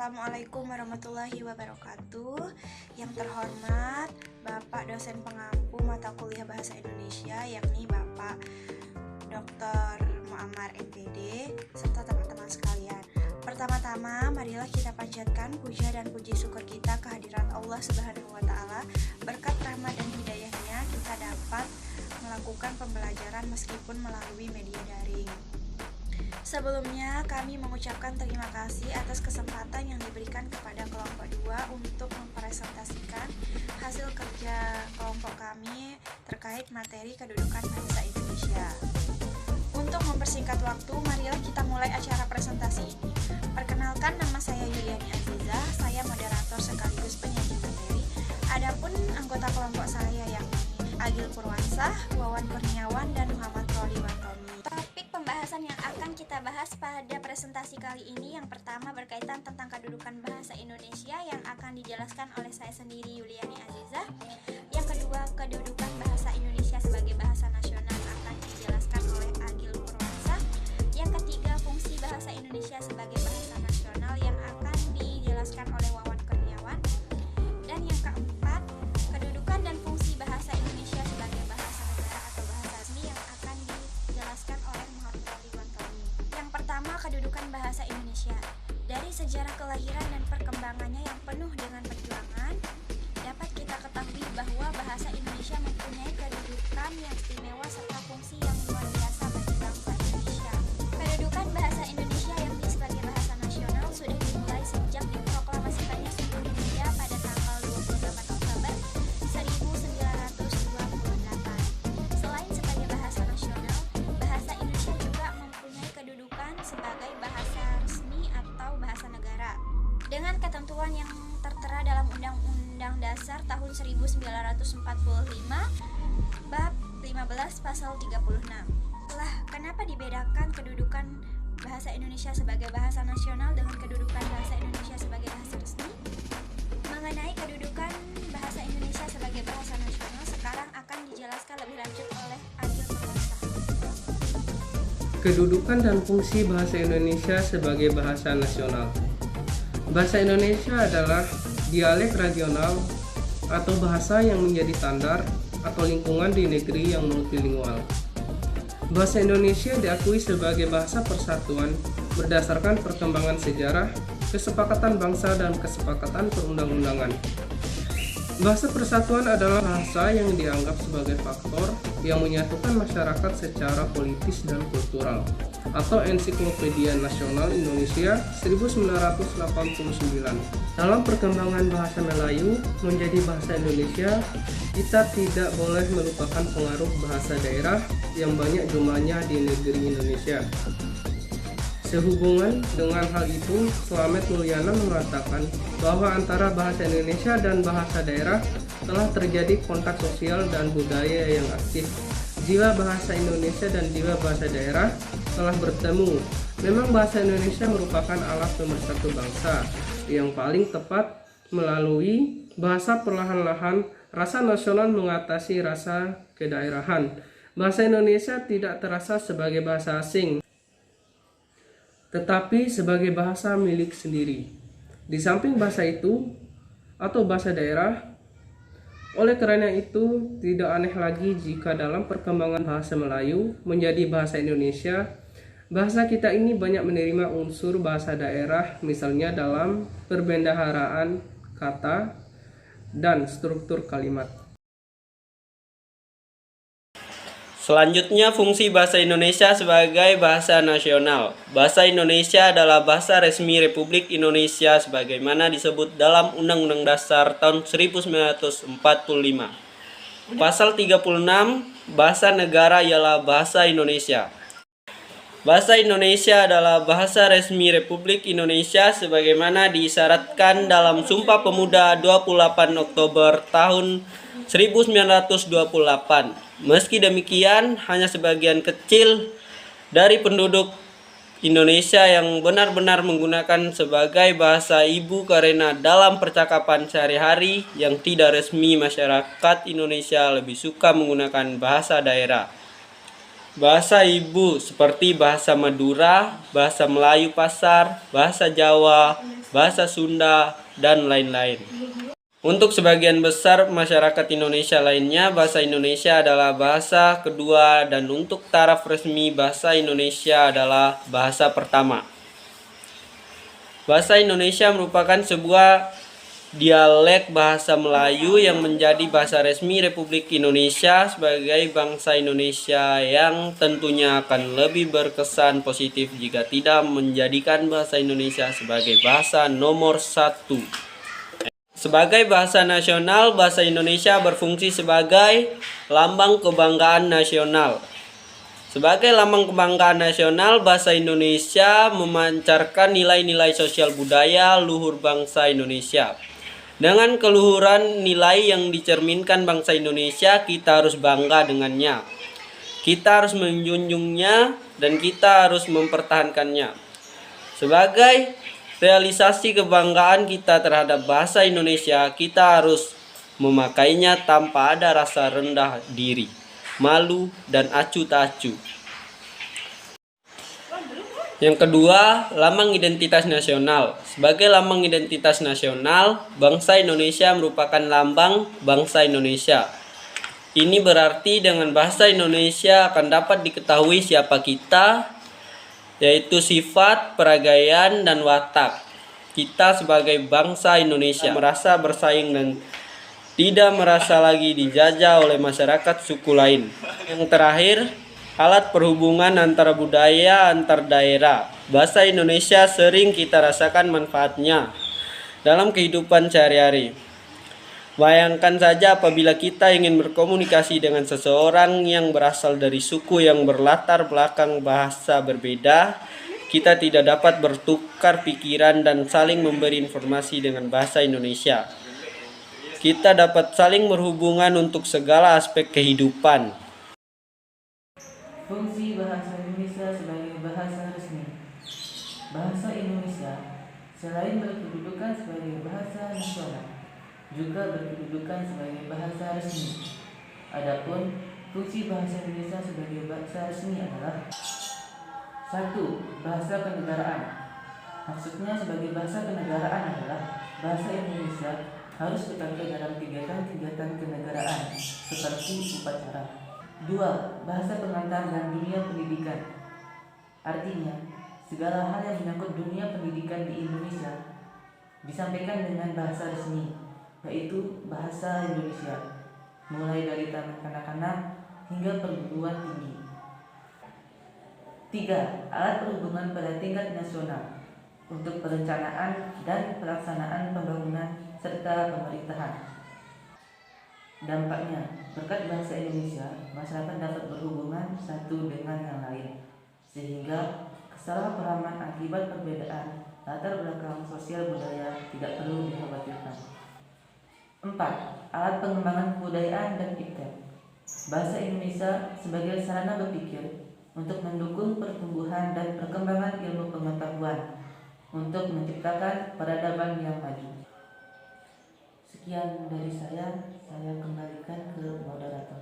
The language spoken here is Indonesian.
Assalamualaikum warahmatullahi wabarakatuh. Yang terhormat Bapak dosen pengampu mata kuliah Bahasa Indonesia, yakni Bapak Dr. Muammar MPD, serta teman-teman sekalian. Pertama-tama, marilah kita panjatkan puja dan puji syukur kita kehadirat Allah Subhanahu wa Ta'ala. Berkat rahmat dan hidayahnya, kita dapat melakukan pembelajaran meskipun melalui media daring. Sebelumnya, kami mengucapkan terima kasih atas kesempatan yang diberikan kepada kelompok 2 untuk mempresentasikan hasil kerja kelompok kami terkait materi kedudukan bahasa Indonesia. Untuk mempersingkat waktu, marilah kita mulai acara presentasi ini. Perkenalkan, nama saya Yuliani Azizah, saya moderator sekaligus penyaji materi. Adapun anggota kelompok saya yakni Agil Purwansah, Wawan Kurniawan, dan Muhammad Roli Wantomi. Topik pembahasan yang akan kita bahas pada presentasi kali ini yang pertama berkaitan tentang kedudukan bahasa Indonesia yang akan dijelaskan oleh saya sendiri Yuliani Azizah. Yang kedua, kedudukan bahasa Indonesia sebagai bahasa nasional akan dijelaskan oleh Agil Purwansah. Yang ketiga, fungsi bahasa Indonesia sebagai bahasa nasional yang akan dijelaskan oleh Wawan Kurniawan. Dan yang keempat, kedudukan dan fungsi bahasa Indonesia sebagai bahasa negara atau bahasa resmi yang akan dijelaskan oleh Muhammad Roli Wantomi. Yang pertama, kedudukan bahasa Indonesia. Dari sejarah kelahiran dan perkembangannya yang penuh dengan perjuangan, dapat kita ketahui bahwa bahasa Indonesia mempunyai kedudukan yang istimewa serta fungsi yang luar biasa bagi bangsa Indonesia. Kedudukan bahasa Indonesia yang sebagai bahasa nasional sudah dimulai sejak diproklamasikannya seluruh dunia pada tanggal 28 Oktober 1928. Selain sebagai bahasa nasional, bahasa Indonesia juga mempunyai kedudukan sebagai bahasa resmi atau bahasa negara. Dengan ketentuan yang tertera dalam Undang-Undang Dasar tahun 1945, Bab 15 Pasal 36. Kenapa dibedakan kedudukan bahasa Indonesia sebagai bahasa nasional dengan kedudukan bahasa Indonesia sebagai bahasa resmi? Mengenai kedudukan bahasa Indonesia sebagai bahasa nasional, sekarang akan dijelaskan lebih lanjut oleh Agil Purwansah. Kedudukan dan fungsi bahasa Indonesia sebagai bahasa nasional. Bahasa Indonesia adalah dialek regional atau bahasa yang menjadi standar atau lingkungan di negeri yang multilingual. Bahasa Indonesia diakui sebagai bahasa persatuan berdasarkan perkembangan sejarah, kesepakatan bangsa, dan kesepakatan perundang-undangan. Bahasa persatuan adalah bahasa yang dianggap sebagai faktor yang menyatukan masyarakat secara politis dan kultural, atau Ensiklopedia Nasional Indonesia 1989. Dalam perkembangan bahasa Melayu menjadi bahasa Indonesia, kita tidak boleh melupakan pengaruh bahasa daerah yang banyak jumlahnya di negeri Indonesia. Sehubungan dengan hal itu, Slamet Mulyana mengatakan bahwa antara bahasa Indonesia dan bahasa daerah telah terjadi kontak sosial dan budaya yang aktif. Jiwa bahasa Indonesia dan jiwa bahasa daerah telah bertemu. Memang bahasa Indonesia merupakan alat pemersatu bangsa yang paling tepat. Melalui bahasa perlahan-lahan rasa nasional mengatasi rasa kedaerahan. Bahasa Indonesia tidak terasa sebagai bahasa asing, tetapi sebagai bahasa milik sendiri. Di samping bahasa itu atau bahasa daerah, oleh karena itu tidak aneh lagi jika dalam perkembangan bahasa Melayu menjadi bahasa Indonesia, bahasa kita ini banyak menerima unsur bahasa daerah, misalnya dalam perbendaharaan kata dan struktur kalimat. Selanjutnya, fungsi bahasa Indonesia sebagai bahasa nasional. Bahasa Indonesia adalah bahasa resmi Republik Indonesia sebagaimana disebut dalam Undang-Undang Dasar tahun 1945. Pasal 36, bahasa negara ialah bahasa Indonesia. Bahasa Indonesia adalah bahasa resmi Republik Indonesia sebagaimana disyaratkan dalam Sumpah Pemuda 28 Oktober tahun 1928. Meski demikian, hanya sebagian kecil dari penduduk Indonesia yang benar-benar menggunakan sebagai bahasa ibu karena dalam percakapan sehari-hari yang tidak resmi masyarakat Indonesia lebih suka menggunakan bahasa daerah. bahasa ibu seperti bahasa Madura, bahasa Melayu Pasar, bahasa Jawa, bahasa Sunda, dan lain-lain. Untuk sebagian besar masyarakat Indonesia lainnya, bahasa Indonesia adalah bahasa kedua dan untuk taraf resmi bahasa Indonesia adalah bahasa pertama. Bahasa Indonesia merupakan sebuah dialek bahasa Melayu yang menjadi bahasa resmi Republik Indonesia sebagai bangsa Indonesia yang tentunya akan lebih berkesan positif jika tidak menjadikan bahasa Indonesia sebagai bahasa nomor 1. Sebagai bahasa nasional, bahasa Indonesia berfungsi sebagai lambang kebanggaan nasional. Sebagai lambang kebanggaan nasional, bahasa Indonesia memancarkan nilai-nilai sosial budaya luhur bangsa Indonesia. Dengan keluhuran nilai yang dicerminkan bangsa Indonesia, kita harus bangga dengannya. Kita harus menjunjungnya dan kita harus mempertahankannya. Sebagai realisasi kebanggaan kita terhadap bahasa Indonesia, kita harus memakainya tanpa ada rasa rendah diri, malu, dan acuh tak acuh. Yang kedua, lambang identitas nasional. Sebagai lambang identitas nasional, bangsa Indonesia merupakan lambang bangsa Indonesia. Ini berarti dengan bahasa Indonesia akan dapat diketahui siapa kita, yaitu sifat, peragaian, dan watak kita sebagai bangsa Indonesia merasa bersaing dan tidak merasa lagi dijajah oleh masyarakat suku lain. Yang terakhir, alat perhubungan antara budaya antar daerah. Bahasa Indonesia sering kita rasakan manfaatnya dalam kehidupan sehari-hari. Bayangkan saja apabila kita ingin berkomunikasi dengan seseorang yang berasal dari suku yang berlatar belakang bahasa berbeda, kita tidak dapat bertukar pikiran dan saling memberi informasi dengan bahasa Indonesia. Kita dapat saling berhubungan untuk segala aspek kehidupan. Fungsi bahasa Indonesia sebagai bahasa resmi. Bahasa Indonesia selain berkedudukan sebagai bahasa nasional, juga berkedudukan sebagai bahasa resmi. Adapun fungsi bahasa Indonesia sebagai bahasa resmi adalah 1. Bahasa kenegaraan. Maksudnya sebagai bahasa kenegaraan adalah bahasa Indonesia harus dipakai dalam kegiatan-kegiatan kenegaraan seperti upacara. 2. Bahasa pengantar dan dunia pendidikan. Artinya, segala hal yang menyangkut dunia pendidikan di Indonesia disampaikan dengan bahasa resmi, yaitu bahasa Indonesia, mulai dari taman kanak-kanak hingga perguruan tinggi. 3. Alat perhubungan pada tingkat nasional untuk perencanaan dan pelaksanaan pembangunan serta pemerintahan. Dampaknya, berkat bahasa Indonesia, masyarakat dapat berhubungan satu dengan yang lain, sehingga kesalahpahaman akibat perbedaan latar belakang sosial budaya tidak perlu dikhawatirkan. 4. Alat pengembangan kebudayaan dan iptek. Bahasa Indonesia sebagai sarana berpikir untuk mendukung pertumbuhan dan perkembangan ilmu pengetahuan untuk menciptakan peradaban yang maju. Sekian dari saya kembalikan ke moderator.